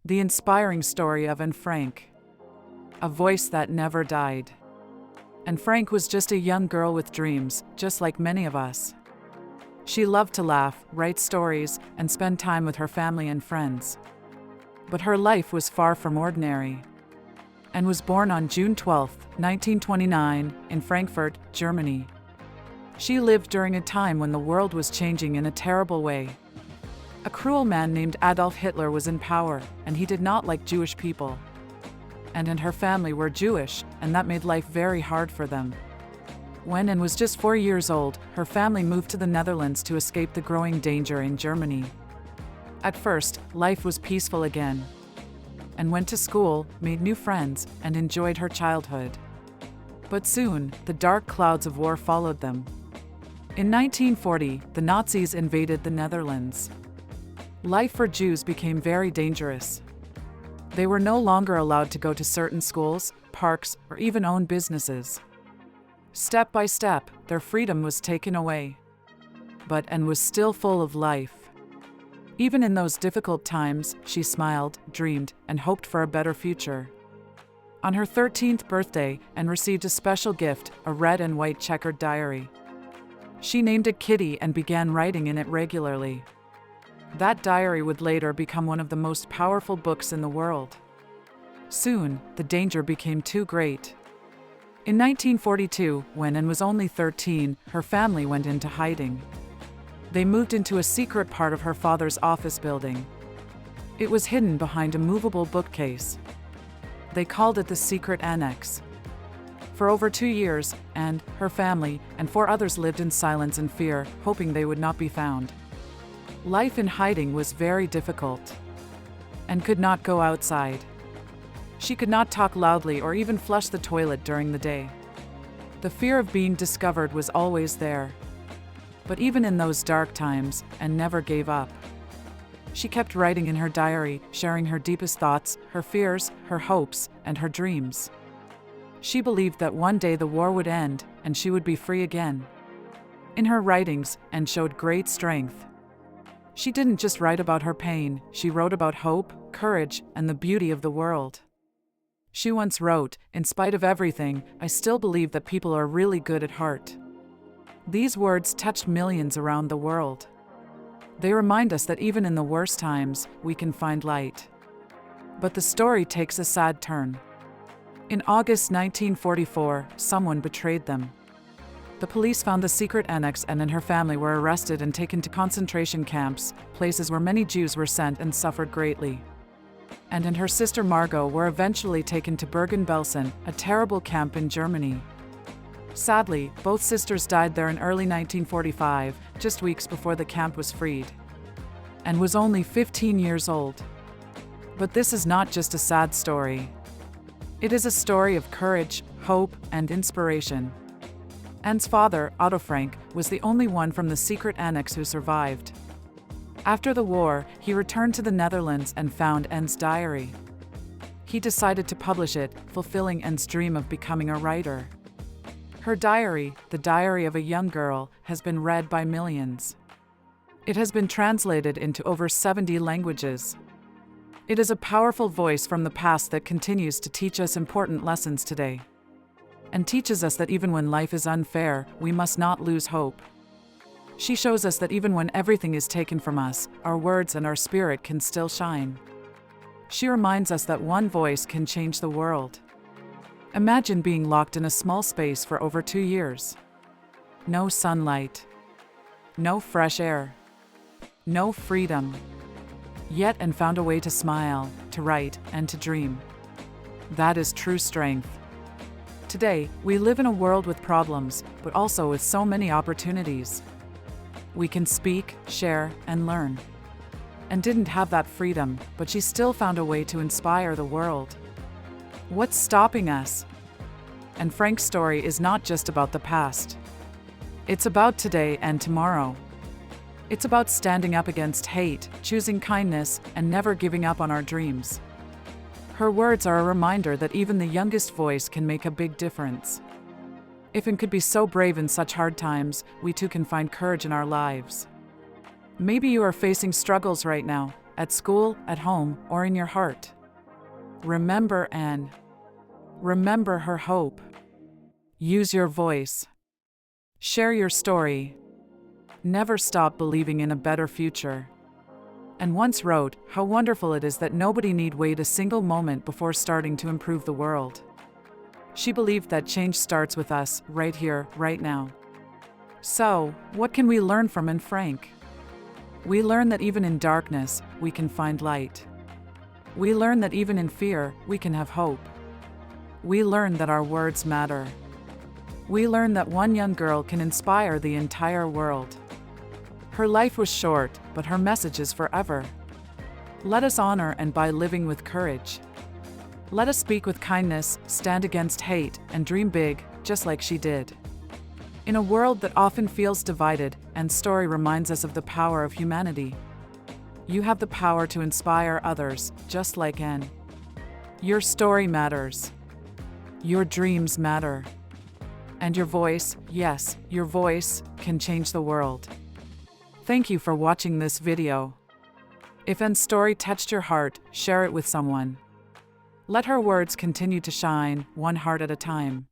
The inspiring story of Anne Frank. A voice that never died. Anne Frank was just a young girl with dreams, just like many of us. She loved to laugh, write stories, and spend time with her family and friends. But her life was far from ordinary. Anne was born on June 12, 1929, in Frankfurt, Germany. She lived during a time when the world was changing in a terrible way. A cruel man named Adolf Hitler was in power, and he did not like Jewish people. Anne and her family were Jewish, and that made life very hard for them. When Anne was just 4 years old, her family moved to the Netherlands to escape the growing danger in Germany. At first, life was peaceful again. Anne went to school, made new friends, and enjoyed her childhood. But soon, the dark clouds of war followed them. In 1940, the Nazis invaded the Netherlands. Life for Jews became very dangerous. They were no longer allowed to go to certain schools, parks, or even own businesses. Step by step, their freedom was taken away. But Anne was still full of life. Even in those difficult times, she smiled, dreamed, and hoped for a better future. On her 13th birthday, Anne received a special gift, a red and white checkered diary. She named it Kitty and began writing in it regularly. That diary would later become one of the most powerful books in the world. Soon, the danger became too great. In 1942, when Anne was only 13, her family went into hiding. They moved into a secret part of her father's office building. It was hidden behind a movable bookcase. They called it the secret annex. For over 2 years, Anne, her family, and 4 others lived in silence and fear, hoping they would not be found. Life in hiding was very difficult. Anne could not go outside. She could not talk loudly or even flush the toilet during the day. The fear of being discovered was always there. But even in those dark times, Anne never gave up. She kept writing in her diary, sharing her deepest thoughts, her fears, her hopes, and her dreams. She believed that one day the war would end, and she would be free again. In her writings, Anne showed great strength. She didn't just write about her pain, she wrote about hope, courage, and the beauty of the world. She once wrote, "In spite of everything, I still believe that people are really good at heart." These words touched millions around the world. They remind us that even in the worst times, we can find light. But the story takes a sad turn. In August 1944, someone betrayed them. The police found the secret annex and Anne and her family were arrested and taken to concentration camps, places where many Jews were sent and suffered greatly. Anne and her sister Margot were eventually taken to Bergen-Belsen, a terrible camp in Germany. Sadly, both sisters died there in early 1945, just weeks before the camp was freed. Anne was only 15 years old. But this is not just a sad story. It is a story of courage, hope, and inspiration. Anne's father, Otto Frank, was the only one from the secret annex who survived. After the war, he returned to the Netherlands and found Anne's diary. He decided to publish it, fulfilling Anne's dream of becoming a writer. Her diary, the diary of a young girl, has been read by millions. It has been translated into over 70 languages. It is a powerful voice from the past that continues to teach us important lessons today. And teaches us that even when life is unfair, we must not lose hope. She shows us that even when everything is taken from us, our words and our spirit can still shine. She reminds us that one voice can change the world. Imagine being locked in a small space for over 2 years. No sunlight. No fresh air. No freedom. Yet Anne found a way to smile, to write, and to dream. That is true strength. Today, we live in a world with problems, but also with so many opportunities. We can speak, share, and learn. Anne didn't have that freedom, but she still found a way to inspire the world. What's stopping us? Anne Frank's story is not just about the past. It's about today and tomorrow. It's about standing up against hate, choosing kindness, and never giving up on our dreams. Her words are a reminder that even the youngest voice can make a big difference. If Anne could be so brave in such hard times, we too can find courage in our lives. Maybe you are facing struggles right now, at school, at home, or in your heart. Remember Anne. Remember her hope. Use your voice. Share your story. Never stop believing in a better future. And once wrote, how wonderful it is that nobody need wait a single moment before starting to improve the world. She believed that change starts with us, right here, right now. So, what can we learn from Anne Frank? We learn that even in darkness, we can find light. We learn that even in fear, we can have hope. We learn that our words matter. We learn that one young girl can inspire the entire world. Her life was short, but her message is forever. Let us honor Anne by living with courage. Let us speak with kindness, stand against hate, and dream big, just like she did. In a world that often feels divided, Anne's story reminds us of the power of humanity. You have the power to inspire others, just like Anne. Your story matters. Your dreams matter. And your voice, yes, your voice, can change the world. Thank you for watching this video. If Anne's story touched your heart, share it with someone. Let her words continue to shine, one heart at a time.